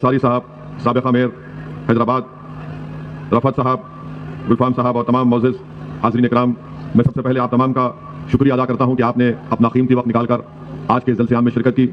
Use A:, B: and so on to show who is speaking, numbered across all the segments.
A: सारी साहब, साबिक़ आमिर हैदराबाद, रफ़त साहब, गुलफाम साहब और तमाम मोअज़्ज़िज़ हाज़रीन इकराम, मैं सबसे पहले आप तमाम का शुक्रिया अदा करता हूं कि आपने अपना कीमती वक्त निकालकर आज के जलसे आम में शिरकत की।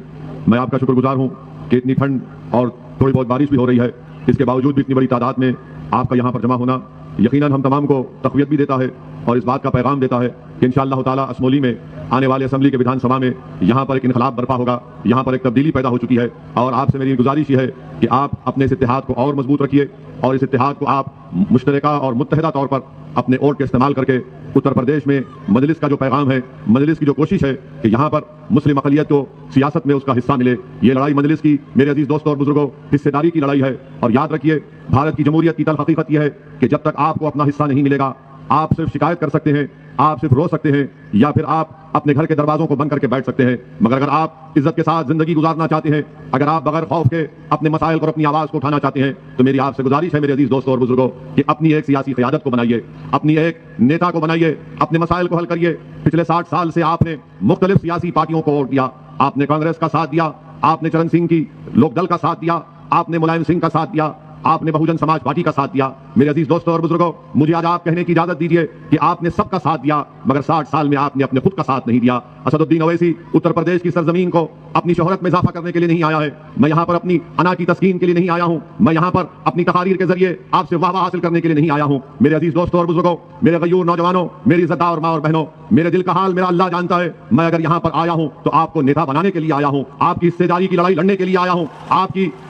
A: मैं आपका शुक्रगुजार हूं कि इतनी ठंड और थोड़ी बहुत बारिश भी हो रही है, इसके बावजूद भी इतनी बड़ी तादाद में आपका यहाँ पर जमा होना यकीनन हम तमाम को तक़वियत भी देता है और इस बात का पैगाम देता है कि इंशाअल्लाह ताला असमोली में आने वाले असम्बली के विधानसभा में यहाँ पर एक इनकलाब बर्पा होगा, यहाँ पर एक तब्दीली पैदा हो चुकी है। और आपसे मेरी गुजारिश ये है कि आप अपने इस इत्तेहाद को और मजबूत रखिए और इस इत्तेहाद को आप मुश्तरका और मुत्तहिदा तौर पर अपने वोट के इस्तेमाल करके उत्तर प्रदेश में मजलिस का जो पैगाम है, मजलिस की जो कोशिश है कि यहाँ पर मुस्लिम अक़लियत को सियासत में उसका हिस्सा मिले, ये लड़ाई मजलिस की मेरे अजीज दोस्तों और बुजुर्गों हिस्सेदारी की लड़ाई है। और याद रखिए, भारत की जमहूरियत की तल्ख़ हकीकत यह है कि जब तक आपको अपना हिस्सा नहीं मिलेगा, आप सिर्फ शिकायत कर सकते हैं, आप सिर्फ रो सकते हैं या फिर आप अपने घर के दरवाजों को बंद करके बैठ सकते हैं। मगर अगर आप इज्जत के साथ जिंदगी गुजारना चाहते हैं, अगर आप बगैर खौफ के अपने मसाइल पर अपनी आवाज को उठाना चाहते हैं, तो मेरी आपसे गुजारिश है मेरे अजीज दोस्तों और बुजुर्गों कि अपनी एक सियासी क़यादत को बनाइए, अपनी एक नेता को बनाइए, अपने मसाइल को हल करिए। पिछले 60 साल से आपने मुख्तलिफ सियासी पार्टियों को वोट दिया, आपने कांग्रेस का साथ दिया, आपने चरण सिंह की लोकदल का साथ दिया, आपने मुलायम सिंह का साथ दिया, आपने बहुजन समाज पार्टी का साथ दिया। मेरे अजीज दोस्तों और बुजुर्गों, मुझे आज आप कहने की इजाजत दीजिए कि आपने सबका साथ दिया, मगर 60 साल में आपने अपने खुद का साथ नहीं दिया। असदुद्दीन ओवैसी उत्तर प्रदेश की सरजमीन को अपनी शोहरत में इजाफा करने के लिए नहीं आया है, मैं यहाँ पर अपनी अना की तस्कीन के लिए नहीं आया हूँ, मैं यहाँ पर अपनी तकारीर के जरिए आपसे वाह हासिल करने के लिए नहीं आया हूँ। मेरे अजीज दोस्तों और बुजुर्गों, मेरे गयूर नौजवानों, मेरी इज्जतदार माँ और बहनों, मेरे दिल का हाल मेरा अल्लाह जानता है। मैं अगर यहाँ पर आया हूँ तो आपको नेता बनाने के लिए आया हूँ, आपकी हिस्सेदारी की लड़ाई लड़ने के लिए आया हूँ,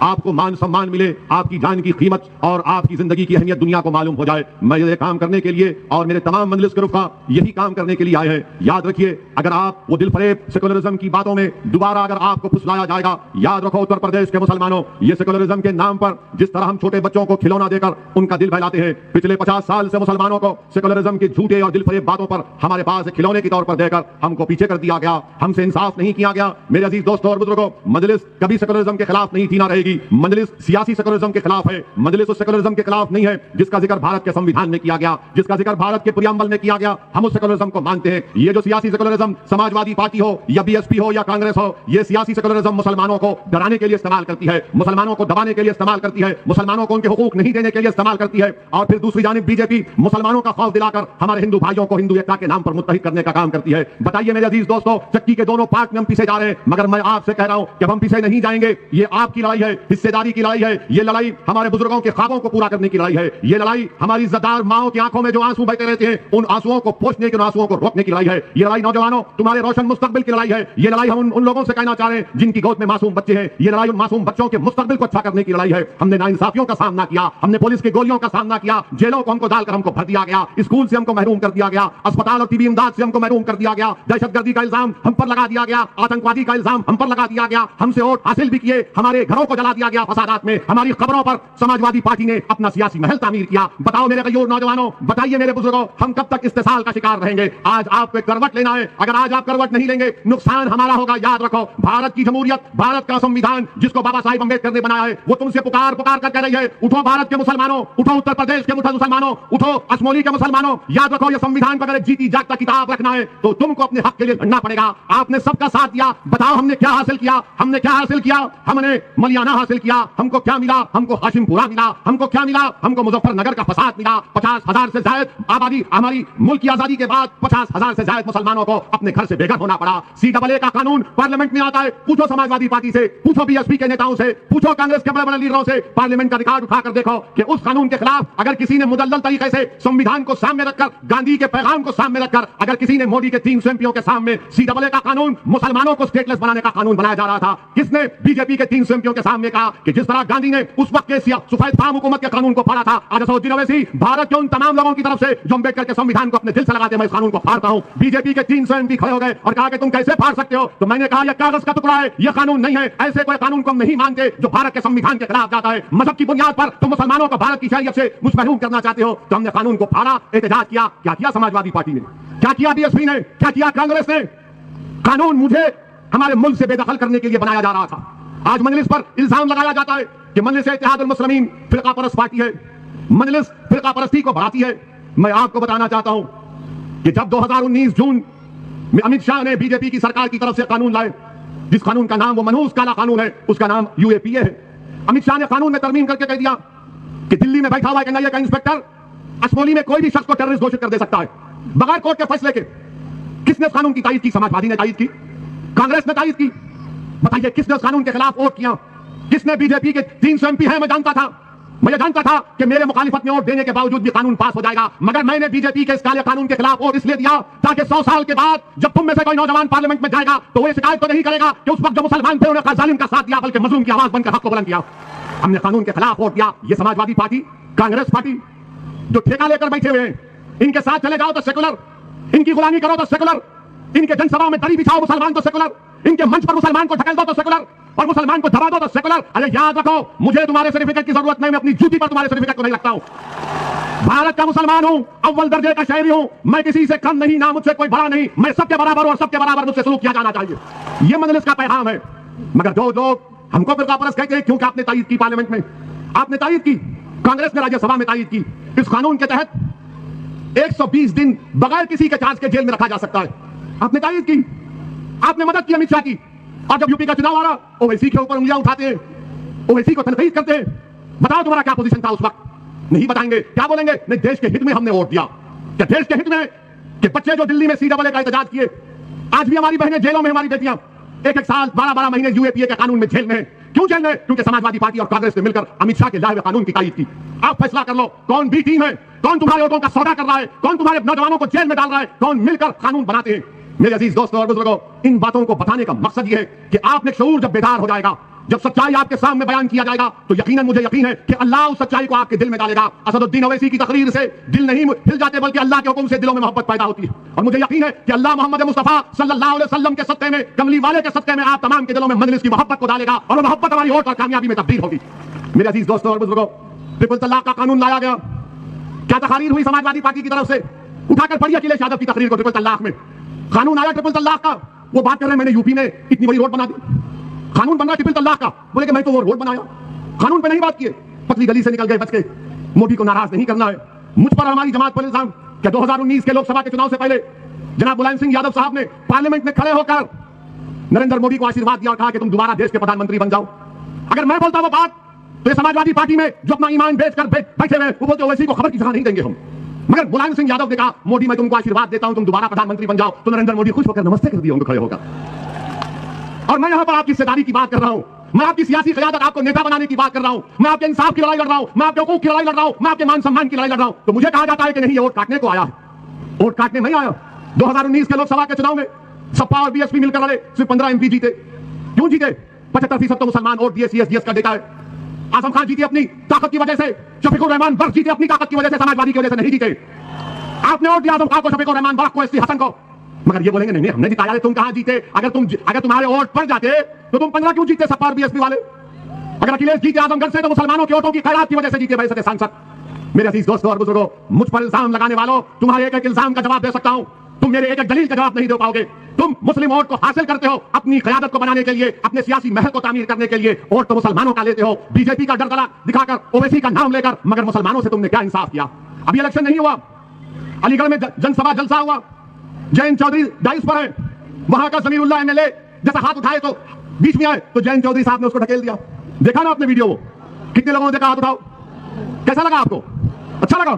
A: आपको मान सम्मान मिले, आपकी जान की कीमत और आपकी जिंदगी की अहमियत दुनिया को मालूम हो जाए। मैं ये काम करने के लिए और मेरे तमाम मजलिस के रुफ़ा यही काम करने के लिए आए हैं। याद रखिए, अगर आप वो दिल फरेब सेकुलरिज्म की बातों में दोबारा अगर आपको फुसलाया जाएगा, याद रखो उत्तर प्रदेश के मुसलमानों, ये सेकुलरिज्म के नाम पर जिस तरह हम छोटे बच्चों को खिलौना देकर उनका दिल बहलाते हैं, पिछले 50 साल से मुसलमानों को सेकुलरिज्म की झूठे और दिल फरेब बातों पर हमारे पास खिलौने के तौर पर देकर हमको पीछे कर दिया गया, हमसे इंसाफ नहीं किया गया। मेरे अजीज दोस्तों और बुजुर्गों, मजलिस कभी सेकुलरिज्म के खिलाफ नहीं थी, ना रहेगी। मजलिस सियासी सेकुलरिज्म के खिलाफ है, मजलिस उस सेकुलरिज्म के खिलाफ नहीं है जिसका जिक्र भारत के संविधान में किया गया, जिसका जिक्र भारत के प्रियम्बल में किया गया। हम उस सेकुलरिज्म को मानते हैं। ये जो सियासी सेकुलरिज्म समाजवादी पार्टी हो या बीएसपी हो या कांग्रेस हो, ये सियासी सेकुलरिज्म मुसलमानों को डराने के लिए इस्तेमाल करती है, मुसलमानों को दबाने के लिए इस्तेमाल करती है, मुसलमानों को उनके हुकूक नहीं देने के लिए इस्तेमाल करती है। और फिर दूसरी जानिब बीजेपी मुसलमानों का खौफ दिलाकर हमारे हिंदू भाइयों को हिंदू एकता के नाम पर मुत्तहिद करने का काम करती है। बताइए मेरे अजीज दोस्तों, चक्की के दोनों पार्ट में हम पीछे जा रहे हैं, मगर मैं आपसे कह रहा हूं कि हम पीछे नहीं जाएंगे। ये आपकी लड़ाई है, हिस्सेदारी की लड़ाई है, ये लड़ाई हमारे बुजुर्गों के ख्वाबों को पूरा करने की लड़ाई है, ये लड़ाई हमारी इज्जतदार माओं की आंखों में जो आंसू बहते रहते हैं उन आंसुओं को पोंछने के, उन आंसुओं को रोकने की लड़ाई है। ये लड़ाई नौजवानों तुम्हारे रोशन मुस्तकबिल की लड़ाई है। ये लड़ाई हम उन लोगों से कहना चाह रहे हैं जिनकी गोद में मासूम बच्चे हैं। ये लड़ाई उन मासूम बच्चों के मुस्तकबिल को अच्छा करने की लड़ाई है। हमने नाइंसाफियों का सामना किया, हमने पुलिस की गोलियों का सामना किया, जेलों को हमको डालकर हमको भर दिया गया, स्कूल से हमको महरूम कर दिया गया, अस्पताल और तिबी इमदाद से हमको महरूम कर दिया गया, दहशतगर्दी का इल्जाम हम पर लगा दिया गया, आतंकवादी का इल्जाम हम पर लगा दिया गया, हमसे वोट हासिल भी किए, हमारे घरों को जला दिया गया फसादात में, हमारी खबरों पर समाजवादी पार्टी ने अपना सियासी महल तामीर किया। बताओ मेरे गयूर नौजवानों, बताइए मेरे बुजुर्गों, हम कब तक इस्तेसाल का शिकार रहेंगे? आज आपको करवट लेना है, अगर आज आप करवट नहीं लेंगे नुकसान हमारा होगा। याद रखो, भारत की जमहूरियत, भारत का संविधान जिसको बाबा साहिब अम्बेडकर ने बनाया है, वो तुमसे पुकार पुकार कर कह रही है, उठो भारत के मुसलमानों, उठो उत्तर प्रदेश के मुसलमानों, उठो असमोली के मुसलमानों। याद रखो, ये संविधान पर अगर जीती जागता किताब रखना है तो तुमको अपने हक के लिए लड़ना पड़ेगा। आपने सबका साथ दिया, बताओ हमने क्या हासिल किया? हमने क्या हासिल किया? हमने मलियाना हासिल किया। हमको क्या मिला? हमको हाशिमपुरा मिला। हमको क्या मिला? हमको मुजफ्फरनगर का फसाद मिला। 50,000 से ज्यादा आबादी, हमारी मुल्क की आजादी के बाद 50,000 से ज्यादा मुसलमानों को अपने घर से बेघर होना पड़ा। CAA का कानून पार्लियामेंट में आता है, पूछो समाजवादी पार्टी से, पूछो बीएसपी के नेताओं से, पूछो कांग्रेस के बड़े बड़े लीडरों से, पार्लियामेंट का रिकॉर्ड उठाकर देखो कि उस कानून के खिलाफ अगर किसी ने मुदल्लल तरीके से संविधान को सामने रखकर, गांधी के पैगाम को सामने रखकर, अगर किसी ने मोदी के 300 एमपीओं के सामने CAA का कानून मुसलमानों को स्टेटलेस बनाने का कानून बनाया जा रहा था, किसने बीजेपी के 300 एमपीओं के सामने कहा कि जिस तरह गांधी ने उस वक्त के सफेद फार्म हुकूमत के कानून को फाड़ा था, आज असदुद्दीन ओवैसी भारत के उन तमाम लोगों की तरफ से जो अम्बेडकर के संविधान को अपने दिल से लगाते हैं, मैं इस कानून को फाड़ता हूं। बीजेपी के 300 एमपी खड़े हो गए और कहा कि तुम कैसे फाड़ सकते हो? तो मैंने कहा यह कागज का टुकड़ा है, यह कानून नहीं है। ऐसे कोई कानून को हम नहीं मानते जो भारत के संविधान के खिलाफ जाता है। मजहब की बुनियाद पर तुम मुसलमानों को भारत की शरीयत से महरूम करना चाहते हो, तो हमने कानून को फाड़ा, एहतजाज किया। क्या किया समाजवादी पार्टी ने? क्या किया बीएसपी ने? क्या किया कांग्रेस ने? कानून मुझे हमारे मुल्क से बेदखल करने के लिए बनाया जा रहा था। आज मजलिस पर इल्जाम लगाया जाता है कि मजलिस इत्तेहादुल मुस्लिमीन फिरका परस्त पार्टी है, मजलिस फिरका परस्ती को बढ़ाती है। मैं आपको बताना चाहता हूं कि जब 2019 जून में अमित शाह ने बीजेपी की सरकार की तरफ से कानून लाए, जिस कानून का नाम वो मनहूस काला कानून है, उसका नाम UAPA है। अमित शाह ने कानून में तरमीम करके कह दिया कि दिल्ली में बैठा हुआ एक एनआईए का इंस्पेक्टर असमोली में कोई भी शख्स को टेररिस्ट घोषित कर दे सकता है बगैर कोर्ट के फैसले के। किसने उस कानून की तायीद की? समाजवादी ने तायीद की, कांग्रेस ने तायीद की। बताइए किसने उस कानून के खिलाफ वोट किया? किसने? बीजेपी के 300 एमपी हैं, मैं जानता था कि मेरे मुखालिफत में वोट देने के बावजूद भी कानून पास हो जाएगा, मगर मैंने बीजेपी के इस काले कानून के खिलाफ वोट इसलिए दिया ताकि 100 साल के बाद जब तुम में से कोई नौजवान पार्लियामेंट में जाएगा तो वो शिकायत तो नहीं करेगा कि उस वक्त जो मुसलमान थे उन्होंने जालिम का साथ दिया, बल्कि मजलूम की आवाज बनकर हक को बुलंद किया। हमने कानून के खिलाफ वोट दिया। ये समाजवादी पार्टी, कांग्रेस पार्टी जो ठेका लेकर बैठे हुए हैं, इनके साथ चले जाओ तो सेकुलर, इनकी गुलामी करो तो सेकुलर, इनके जनसभा में दरी बिछाओ मुसलमान तो सेकुलर, इनके मंच पर मुसलमान को ढकेल दो तो सेकुलर, और मुसलमान को दबा दो तो सेकुलर। अरे याद रखो, मुझे तुम्हारे सर्टिफिकेट की जरूरत नहीं, मैं अपनी जूती पर तुम्हारे सर्टिफिकेट को नहीं रखता हूं। भारत का मुसलमान हूं, अव्वल दर्जे का शहरी हूं, मैं किसी से कम नहीं, ना मुझसे कोई बड़ा नहीं, मैं सबके बराबर हूं और सबके बराबर मुझसे सलूक किया जाना चाहिए। यह मजलिस का पैगाम है। मगर जो लोग हमको फिरकापरस्त कहते हैं, क्योंकि आपने तायीद की पार्लियामेंट में, आपने तायीद की, कांग्रेस ने राज्यसभा में तायीद की, इस कानून के तहत 120 दिन बगैर किसी के चार्ज के जेल में रखा जा सकता है। आपने तायीद की, आपने मदद की अमित शाह की, और जब यूपी का चुनाव आ रहा ओवैसी के ऊपर उंगलियां उठाते हैं, ओवैसी को तनकीद करते हैं। बताओ तुम्हारा क्या पोजीशन था उस वक्त? नहीं बताएंगे। क्या बोलेंगे? नहीं, देश के हित में हमने वोट दिया। क्या देश के हित में कि बच्चे जो दिल्ली में CAA का एहतजाज किए, आज भी हमारी बहनें जेलों में, हमारी बेटियां 1-1 साल 12-12 महीने UAPA के कानून में जेल में है। क्यों जेल में? क्योंकि समाजवादी पार्टी और कांग्रेस ने मिलकर अमित शाह के लाए हुए कानून की तायीद की। आप फैसला कर लो कौन बी टीम है, कौन तुम्हारे वोटों का सौदा कर रहा है, कौन तुम्हारे नौजवानों को जेल में डाल रहा है, कौन मिलकर कानून बनाते हैं। मेरे अजीज दोस्तों और बुजुर्गों, इन बातों को बताने का मकसद यह है कि आप में शऊर जब बेदार हो जाएगा, जब सच्चाई आपके सामने बयान किया जाएगा, तो यकीनन मुझे यकीन है कि अल्लाह उस सच्चाई को आपके दिल में डालेगा। असदुद्दीन ओवैसी की तकरीर से दिल नहीं हिल जाते, बल्कि अल्लाह के हुक्म से दिलों में मोहब्बत पैदा होती है। और मुझे यकीन है कि अल्लाह मोहम्मद मुस्तफा सल्लल्लाहु अलैहि वसल्लम के सत्ते में, कमली वाले के सत्ते में आप तमाम के दिलों में मजलिस की मोहब्बत को डालेगा, और वो मोहब्बत हमारी वोट और कामयाबी में तब्दील होगी। मेरे अजीज दोस्तों और बुजुर्गों, ट्रिपल तलाक का कानून लाया गया। क्या तकरीर हुई समाजवादी पार्टी की तरफ से? उठाकर पढ़िए अखिलेश यादव की तकरीर को। ट्रिपल तलाक में कानून आया, ट्रिपल तलाक का, वो बात कर रहे हैं मैंने यूपी में इतनी बड़ी रोड बना दी, कानून बन रहा ट्रिपल तलाक का। बोले कि मैं तो वो रोड बनाया, कानून पे नहीं बात किए, पतली गली से निकल गए बच के। मोदी को नाराज नहीं करना है। मुझ पर हमारी जमात पर इल्जाम कि 2019 के लोकसभा के चुनाव से पहले जनाब मुलायम सिंह यादव साहब ने पार्लियामेंट में खड़े होकर नरेंद्र मोदी को आशीर्वाद दिया और कहा कि तुम दोबारा देश के प्रधानमंत्री बन जाओ। अगर मैं बोलता वो बात, तो ये समाजवादी पार्टी में जो अपना ईमान बेचकर बैठे हुए, वो बोलते ओवैसी को खबर की जगह नहीं देंगे हम। मगर मुलायम सिंह यादव ने कहा मोदी मैं तुमको आशीर्वाद देता हूं, तुम दोबारा प्रधानमंत्री बन जाओ, तो नरेंद्र मोदी खुश होकर नमस्ते कर दिया उनको खड़े होकर। और मैं यहां पर आपकी हिस्सेदारी की बात कर रहा हूं, मैं आपकी सियासी क़यादत, आपको नेता बनाने की बात कर रहा हूं, मैं आपके इंसाफ की लड़ाई लड़ रहा हूं, मैं आपके हुकूक की लड़ाई लड़ रहा हूं, मैं आपके मान सम्मान की लड़ाई लड़ रहा हूं। तो मुझे कहा जाता है कि नहीं ये वोट काटने को आया है। वोट काटने नहीं आया। 2019 के लोकसभा के चुनाव में सपा और BSP मिलकर लड़े, सिर्फ 15 MP जीते। क्यों जीते? 75% तो मुसलमान वोट दिए, CS का डेटा है। आजम खान जीते अपनी ताकत की वजह से, शफीकुर रहमान बर्क जीते अपनी ताकत की वजह से, समाजवादी की वजह से नहीं जीते। आपने वोट दिया आजम खान को, शफीकुर रहमान बर्क को, SC हसन को, मगर ये बोलेंगे नहीं हमने जिताया। तुम कहां जीते? अगर तुम्हारे वोट पड़ जाते तो तुम 15 क्यों जीते सपा और BSP वाले? अगर अखिलेश जीते आजमगढ़ से तो मुसलमानों के वोटों की खैरात की वजह से जीते वैसे सांसद। मेरे अजीज दोस्तों और बुजुर्गों, मुझ पर इल्जाम लगाने वालों, तुम्हारे एक एक इल्जाम का जवाब दे सकता हूं, तुम मेरे एक एक दलील का जवाब नहीं दे पाओगे। तुम मुस्लिम वोट को हासिल करते हो अपनी क़यादत को बनाने के लिए, अपने सियासी महल को तामीर करने के लिए, वोट तो मुसलमानों का लेते हो, बीजेपी का डर गला दिखाकर, ओवैसी का नाम लेकर, मगर मुसलमानों से तुमने क्या इंसाफ किया? अभी इलेक्शन नहीं हुआ, अलीगढ़ में जनसभा जलसा हुआ, जयंत चौधरी डाइस पर है, वहां का समीरुल्लाह MLA जैसा हाथ उठाए तो बीच में आए तो जयंत चौधरी साहब ने उसको ढकेल दिया। देखा ना आपने वीडियो? वो कितने लोगों ने देखा? हाथ उठाओ। कैसा लगा आपको? अच्छा लगा?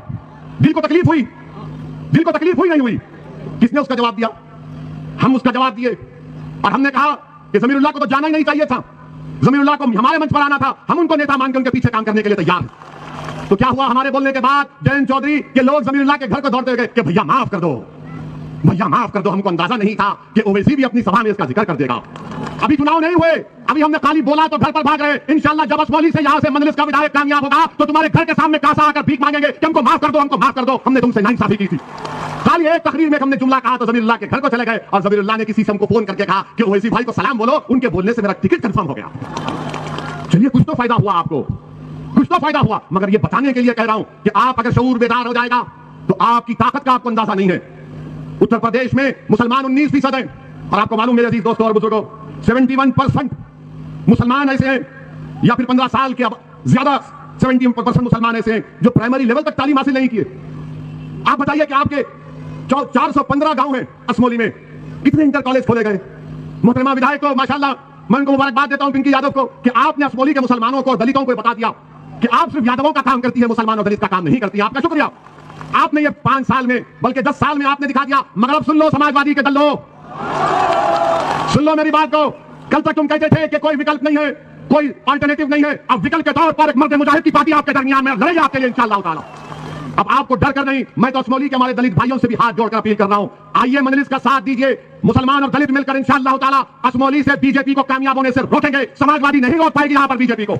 A: दिल को तकलीफ हुई? दिल को तकलीफ हुई नहीं हुई? किसने उसका जवाब दिया? हम उसका जवाब दिए और हमने कहा कि ज़मीरुल्लाह को तो जाना ही नहीं चाहिए था, ज़मीरुल्लाह को हमारे मंच पर आना था, हम उनको नेता मानकर उनके पीछे काम करने के लिए तैयार हैं। तो क्या हुआ? हमारे बोलने के बाद जयंत चौधरी के लोग ज़मीरुल्लाह के घर को दौड़ते गए कि भैया माफ कर दो, भैया माफ कर दो, हमको अंदाजा नहीं था कि ओवैसी भी अपनी सभा में इसका जिक्र कर देगा। अभी चुनाव नहीं हुए, अभी हमने खाली बोला तो घर पर भाग रहे। इंशाल्लाह जब असमौली से यहां से मजलिस का विधायक कामयाब होगा तो तुम्हारे घर के सामने कासा आकर भीख मांगेंगे कि हमको माफ कर दो, हमको माफ कर दो, हमने तुमसे नाइंसाफी की थी। खाली एक तकरीर में हमने जुमला कहा तो ज़मीरुल्लाह के घर को चले गए और ज़मीरुल्लाह ने किसी से हमको फोन करके कहा कि ओवैसी भाई को सलाम बोलो, उनके बोलने से मेरा टिकट कंफर्म हो गया। चलिए कुछ तो फायदा हुआ आपको, कुछ तो फायदा हुआ, मगर ये बताने के लिए कह रहा हूं कि आप अगर शऊर बेदार हो जाएगा तो आपकी ताकत का आपको अंदाजा नहीं है। उत्तर प्रदेश में मुसलमान 19% है और आपको मालूम मेरे अजीज दोस्तों और बुजुर्गों 71% मुसलमान ऐसे हैं, या फिर 15 साल के ज्यादा 70% मुसलमान ऐसे हैं जो प्राइमरी लेवल तक तालीम हासिल नहीं किए। आप बताइए कि आपके 415 गांव हैं असमोली में, कितने इंटर कॉलेज खोले गए? मोहतरमा विधायक को माशाल्लाह मैं उनको मुबारकबाद देता हूं पिंकी यादव को कि आपने असमोली के मुसलमानों को और दलितों को बता दिया कि आप सिर्फ यादवों का काम करती है, मुसलमान और दलित का काम नहीं करती। आपका शुक्रिया। आपने ये 5 साल में बल्कि 10 साल में आपने दिखा दिया। मगर अब सुन लो समाजवादी के दलों, सुन लो मेरी बात को। कल तक तुम कहते थे कि कोई विकल्प नहीं है, कोई अल्टरनेटिव नहीं है। अब विकल्प के तौर पर एक मर्द मुजाहिद की पार्टी आपके दरमियान में लड़ेगी आपके लिए इंशाअल्लाह ताला। अब आपको डर कर नहीं, मैं तो असमौली के हमारे दलित भाइयों से भी हाथ जोड़कर अपील कर रहा हूं, आइए मजलिस का साथ दीजिए। मुसलमान और दलित मिलकर इंशाअल्लाह ताला असमौली से बीजेपी को कामयाब होने से रोकेंगे। समाजवादी नहीं रोक पाएगी यहां पर बीजेपी को,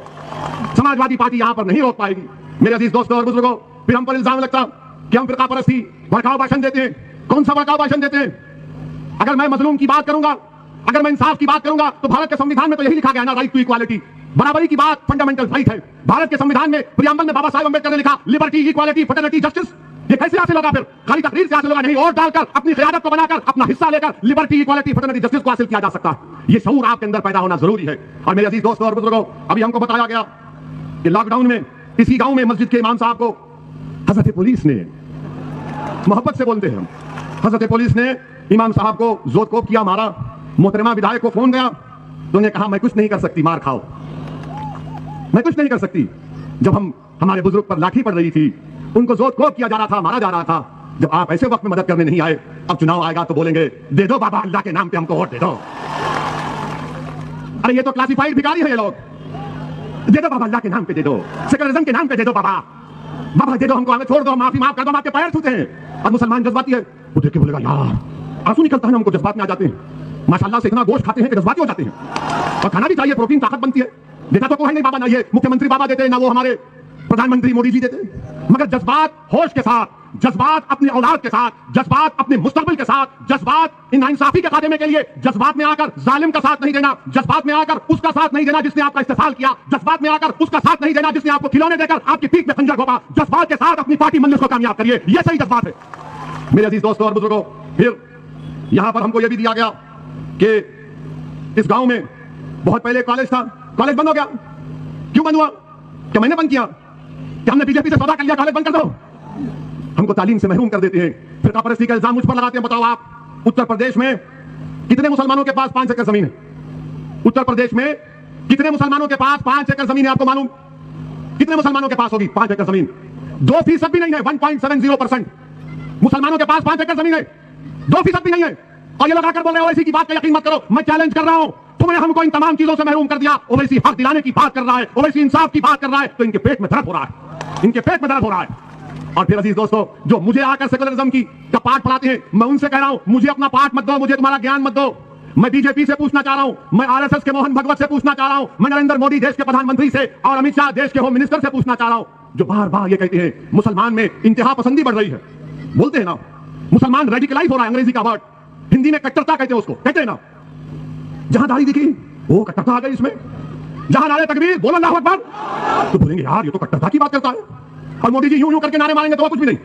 A: समाजवादी पार्टी यहां पर नहीं रोक पाएगी। मेरे अजीज दोस्तों और बुजुर्गों, फिर हम पर इल्जाम लगता कि हम फिरका परस्ती भड़काऊ भाषण देते हैं। कौन सा भड़काऊ भाषण देते हैं? अगर मैं मजलूम की बात करूंगा, अगर मैं इंसाफ की बात करूंगा, तो भारत के संविधान में तो यही लिखा गया ना, राइट टू इक्वालिटी, बराबरी की बात फंडामेंटल राइट है। भारत के संविधान में प्रियम्बल में बाबा साहेब अम्बेडकर ने लिखा लिबर्टी, इक्वालिटी, फ्रेटर्निटी, जस्टिस। ये कैसे हासिल होगा? फिर खाली तकरीर से हासिल होगा नहीं, और डालकर अपनी क़यादत को बनाकर अपना हिस्सा लेकर लिबर्टी, इक्वालिटी, फ्रेटर्निटी, जस्टिस को हासिल किया जा सकता है। ये शऊर आपके अंदर पैदा होना जरूरी है। और मेरे अजीज दोस्तों और बुजुर्गों, अभी हमको बताया गया कि लॉकडाउन में इसी गांव में मस्जिद के इमाम साहब को हजरत पुलिस ने, मोहब्बत से बोलते हैं हम, हजरत पुलिस ने इमाम साहब को जोरकोप किया, मारा। मोहतरमा विधायक को फोन गया तो उन्हें कहा मैं कुछ नहीं कर सकती, मार खाओ, मैं कुछ नहीं कर सकती। जब हमारे बुजुर्ग पर लाठी पड़ रही थी, उनको जोरकोप किया जा रहा था, मारा जा रहा था, जब आप ऐसे वक्त में मदद करने नहीं आए, अब चुनाव आएगा तो बोलेंगे दे दो बाबा अल्लाह के नाम पे हमको वोट दे दो। अरे ये तो क्लासिफाइड भिखारी है ये लोग। दे दो बाबा अल्लाह के नाम पे दे दो, सेकुलरिज्म के नाम पे दे दो बाबा, बाबा दे दो हमको, हमें छोड़ दो, माफी माफ कर दो, हम आपके पैर छूते हैं। और मुसलमान जज्बाती है, वो देख के बोलेगा यार, आंसू निकलता है ना, हमको जज्बात में आ जाते हैं। माशाल्लाह से इतना गोश्त खाते हैं कि जज्बाती हो जाते हैं। और खाना भी चाहिए, प्रोटीन, ताकत बनती है। देता तो कोई नहीं बाबा, ना ये मुख्यमंत्री बाबा देते, ना वो हमारे प्रधानमंत्री मोदी जी देते, मगर जज्बात होश के साथ, जज्बात अपनी औलाद के साथ, जज्बात अपने मुस्तकबिल के साथ, जज्बात इन इंसाफी के खात्मे के लिए, जज्बात में आकर जालिम का साथ नहीं देना, जज्बात में आकर उसका साथ नहीं देना जिसने आपका इस्तेसाल किया, जज्बात में आकर उसका साथ नहीं देना जिसने आपको खिलौने देकर आपकी पीठ में खंजर घोंपा। जज्बात के साथ अपनी पार्टी मंजिल को कामयाब करिए, यह सही जज्बात है। मेरे अजीज दोस्तों और बुजुर्गों, फिर यहां पर हमको यह भी दिया गया कि इस गांव में बहुत पहले कॉलेज था, कॉलेज बंद हो गया। क्यों बंद हुआ? क्या मैंने बंद किया? क्या हमने बीजेपी से सौदा कर लिया कॉलेज बंद कर दो? हमको तालीम से महरूम कर देते हैं, फिरका परस्ती का इल्जाम मुझ पर लगाते हैं। बताओ आप, उत्तर प्रदेश में कितने मुसलमानों के पास 5 एकड़ जमीन है? उत्तर प्रदेश में कितने मुसलमानों के पास 5 एकड़ जमीन है? आपको मालूम कितने मुसलमानों के पास होगी 5 एकड़ जमीन? 2% भी नहीं है। 1.70% मुसलमानों के पास 5 एकड़ जमीन है, 2% भी नहीं है। और ये लोग आकर बोल रहे हो ओवैसी की बात का यकीन मत करो। मैं चैलेंज कर रहा हूं, तुमने हमको इन तमाम चीजों से महरूम कर दिया। ओवैसी हक दिलाने की बात कर रहा है, ओवैसी इंसाफ की बात कर रहा है, तो इनके पेट में दर्द हो रहा है, इनके पेट में दर्द हो रहा है। और फिर अजीज दोस्तों, जो मुझे आकर सेकुलरिज्म का पाठ पढ़ाते हैं, मैं उनसे कह रहा हूं मुझे अपना पाठ मत दो, मुझे तुम्हारा ज्ञान मत दो। मैं बीजेपी से पूछना चाह रहा हूं, मैं आरएसएस के मोहन भगवत से पूछना चाह रहा हूं, मैं नरेंद्र मोदी देश के प्रधानमंत्री से और अमित शाह देश के होम मिनिस्टर से पूछना चाह रहा हूं, जो बार बार ये कहते हैं मुसलमान में इंतहा पसंदी बढ़ रही है। बोलते हैं ना, मुसलमान रेडिकलाइज हो रहा है, अंग्रेजी का वर्ड, हिंदी में कट्टरता कहते हैं उसको, कहते हैं ना। जहां दाढ़ी दिखी वो कट्टरता आ गई इसमें, जहां नारे तकबीर बोलो अल्लाहू अकबर, तो बोलेंगे यार ये तो कट्टरता की बात करता है। और मोदी जी यूं यूं करके नारे मारेंगे तो कुछ भी नहीं।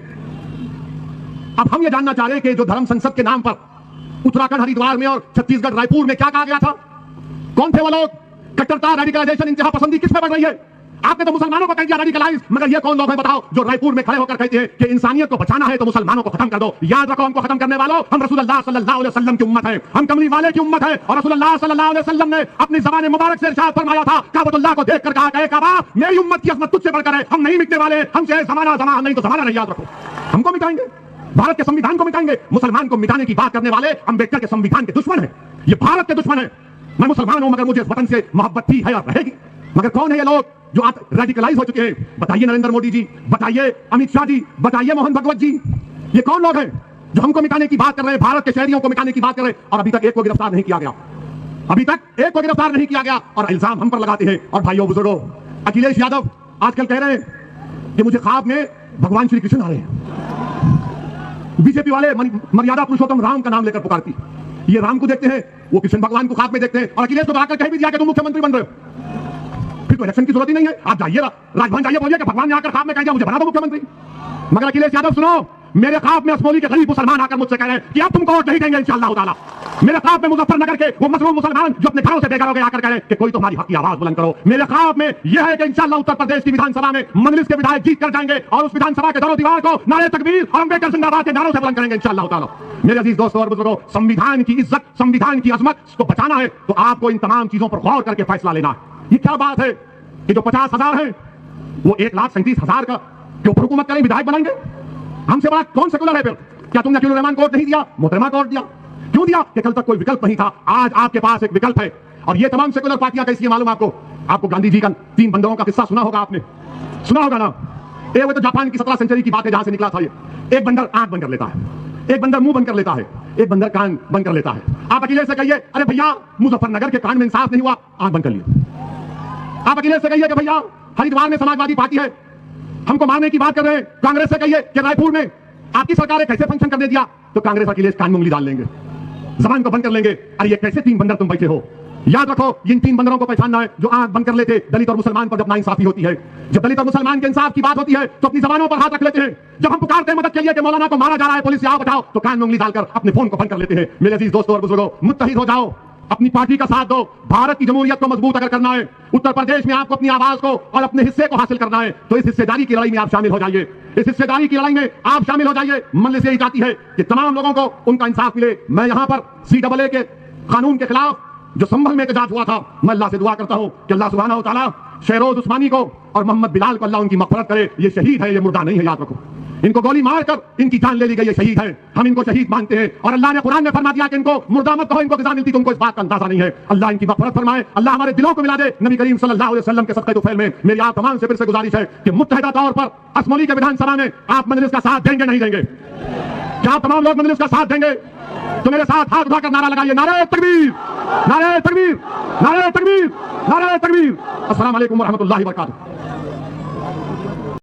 A: अब हम ये जानना चाह रहे हैं कि जो धर्म संसद के नाम पर उत्तराखंड हरिद्वार में और छत्तीसगढ़ रायपुर में क्या कहा गया था? कौन थे वो लोग? कट्टरता, रेडिकलाइजेशन, इंतहा पसंदी किस पे बढ़ रही है? आपने तो मुसलमानों को कह दिया रेडिकलाइज, मगर ये कौन लोग हैं बताओ जो रायपुर में खड़े होकर कहते हैं कि इंसानियत को बचाना है तो मुसलमानों को खत्म कर दो। याद रखो, हमको खत्म करने वालों, हम रसूलुल्लाह सल्लल्लाहु अलैहि वसल्लम की उम्मत है, हम कमली वाले की उम्मत है। और रसूलुल्लाह सल्लल्लाहु अलैहि वसल्लम ने अपनी ज़बान मुबारक से इरशाद फरमाया था, काबतुल्लाह को देखकर कहा, कहे काबा मेरी उम्मत की अज़मत तुझसे बढ़कर है, हम नहीं मिटने वाले, हमसे ज़माना ज़माना नहीं तो ज़माना नहीं। याद रखो, हमको मिटाएंगे, भारत के संविधान को मिटाएंगे। मुसलमान को मिटाने की बात करने वाले अम्बेडकर के संविधान के दुश्मन है, ये भारत के दुश्मन है। मैं मुसलमान हूं मगर मुझे इस वतन से मोहब्बत थी है और रहेगी। मगर कौन है ये लोग जो आज रेडिकलाइज हो चुके हैं? बताइए नरेंद्र मोदी जी, बताइए अमित शाह जी, बताइए मोहन भगवत जी, ये कौन लोग हैं जो हमको मिटाने की बात कर रहे हैं, भारत के शहरियों को मिटाने की बात कर रहे हैं? और अभी तक एक को गिरफ्तार नहीं किया गया, अभी तक एक को गिरफ्तार नहीं किया गया, और इल्जाम हम पर लगाते हैं। और भाइयों बुजुर्गों, अखिलेश यादव आजकल कह रहे हैं कि मुझे ख्वाब में भगवान श्री कृष्ण आ रहे हैं। बीजेपी वाले मर्यादा पुरुषोत्तम राम का नाम लेकर पुकारती, ये राम को देखते हैं, वो कृष्ण भगवान को ख्वाब में देखते हैं, और अखिलेश को बुलाकर कह भी दिया कि तुम मुख्यमंत्री बन रहे हो। फिर तो इलेक्शन की जरूरत ही नहीं है, आप जाइए राजभवन जाइए, बोलिए कि भगवान ने आकर ख्वाब में कह दिया मुझे बना दो मुख्यमंत्री। मगर अखिलेश यादव सुनो, मेरे ख्वाब में असमोली के गरीब मुसलमान आकर मुझसे कह रहे हैं कि अब तुमको वोट नहीं देंगे इंशाअल्लाह ताला। मेरे ख्वाब में मुजफ्फरनगर के वो मजलूम मुसलमान जो अपने घरों से बेघर हो गए आकर कह रहे हैं कि कोई तो हमारी हक की आवाज बुलंद करो। मेरे ख्वाब में यह है कि इंशाअल्लाह उत्तर प्रदेश की विधानसभा में मजलिस के विधायक जीत कर जाएंगे और उस विधानसभा के दरों दीवार को नारे तकबीर और अम्बेडकर जिंदाबाद के नारों से बुलंद करेंगे इंशाअल्लाह ताला। मेरे अजीज दोस्तों और बुजुर्गों, संविधान की इज्जत, संविधान की अजमत को बचाना है तो आपको इन तमाम चीजों पर गौर करके फैसला लेना है। ये क्या बात है कि जो 50,000 है वो 1,37,000 का के ऊपर हुकूमत करें, विधायक बनाएंगे? हमसे बड़ा कौन सेकुलर है फिर? क्या तुमने अकीलुर रहमान कोर्ट नहीं दिया, मोहतरमा कोर्ट दिया? क्यों दिया? कि कल तक कोई विकल्प नहीं था, आज आपके पास एक विकल्प है। और ये तमाम सेकुलर पार्टियां कैसी है मालूम आपको? आपको गांधी जी का 3 बंदरों का किस्सा सुना होगा, आपने सुना होगा ना? वो तो जापान की 17 सेंचुरी की बात है जहां से निकला था ये। एक बंदर आंख बंद कर लेता है, एक बंदर मुंह बंद कर लेता है, एक बंदर कान बंद कर लेता है। आप अकेले से कहिए अरे भैया मुजफ्फरनगर के कान में इंसाफ नहीं हुआ, आंख बंद कर लिया। आप अकेले से कहिए कि भैया हरिद्वार में समाजवादी पार्टी है, हमको मारने की बात कर रहे हैं। कांग्रेस से कहिए कि रायपुर में आपकी सरकार ने कैसे फंक्शन करने दिया, तो कांग्रेस अकेले कान में उंगली डाल लेंगे, जबान को बंद कर लेंगे। अरे ये कैसे 3 बंदर तुम बैठे हो? याद रखो, इन 3 बंदरों को पहचानना है जो आंख बंद कर लेते दलित और मुसलमान पर जब नाइंसाफी होती है, जब दलित और मुसलमान के इंसाफ की बात होती है तो अपनी जबानों पर हाथ रख लेते हैं। जब हम पुकारते हैं मदद के लिए कि मौलाना को मारा जा रहा है, पुलिस आओ बचाओ, तो कान में उंगली डालकर अपने फोन को बंद कर लेते हैं। मेरे अजीज दोस्तों और बुजुर्गों, मुत्तहिद हो जाओ, अपनी पार्टी का साथ दो। भारत की जमहूरियत को मजबूत अगर करना है, उत्तर प्रदेश में आपको अपनी आवाज को और अपने हिस्से को हासिल करना है, तो इस हिस्सेदारी की लड़ाई में आप शामिल हो जाइए। इस हिस्सेदारी की लड़ाई में आप शामिल हो जाइए। मजलिस यही चाहती है कि तमाम लोगों को उनका इंसाफ मिले। मैं यहां पर CAA के कानून के खिलाफ जो संभल में एहतजाज हुआ था, मैं अल्लाह से दुआ करता हूं कि अल्लाह सुब्हानहू व तआला शेरोज उस्मानी को और मोहम्मद बिलाल को अल्लाह उनकी मग़फ़िरत करे। ये शहीद है, ये मुर्दा नहीं है, याद रखो। इनको गोली मारकर इनकी जान ले ली गई, ये शहीद है, हम इनको शहीद मानते हैं। और अल्लाह ने कुरान में फरमा दिया कि इनको मुर्दा मत कहो, इनको ग़िज़ा मिलती, तुमको इस बात का अंदाजा नहीं है। अल्लाह इनकी मग़फ़िरत फरमाए, अल्लाह हमारे दिलों को मिला दे नबी करीम सल्लल्लाहु अलैहि वसल्लम के सदक़े तुफ़ैल में। मेरी आप तमाम से फिर से गुजारिश है कि मुत्तहिदा तौर पर असमोली के विधानसभा में आप मजलिस का साथ देंगे नहीं देंगे? क्या आप तमाम लोग मजलिस का साथ देंगे? तो मेरे साथ हाथ उठाकर नारा लगाइए, नारे तकबीर, नारे तकबीर, नारे तकबीर, नारे तकबीर। अस्सलाम वालेकुम व रहमतुल्लाहि व बरकातुहू।